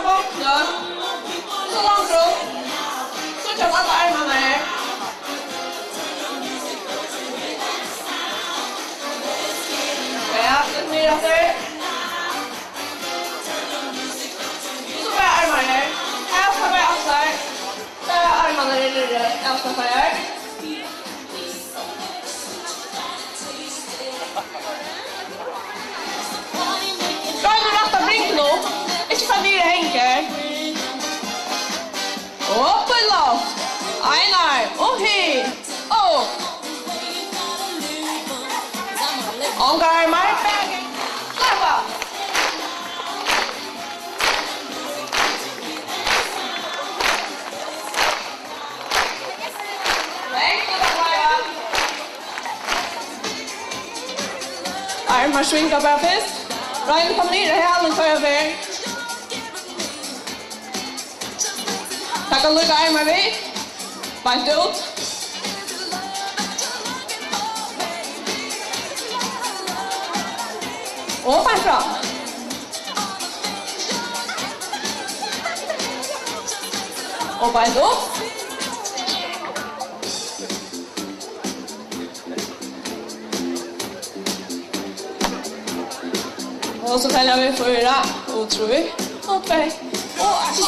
boxen. Så långt upp. Så kör alla armarna ner. Ja, lite mer efter. Så börjar armarna ner. Här ska börja axlar. Där är armarna ner. Jag ska följa här. Ikke fra nye henker. Opp og loft. En arm. Og hit. Opp. Omgarmer. Slapp av. Armar svingar bara först. Ryan kommer ner i hälen kvar över. Tacka lugga armar vid. Bant ut. Och bant fram. Och bant upp. Och så fäller vi 4 och 3 och 2 och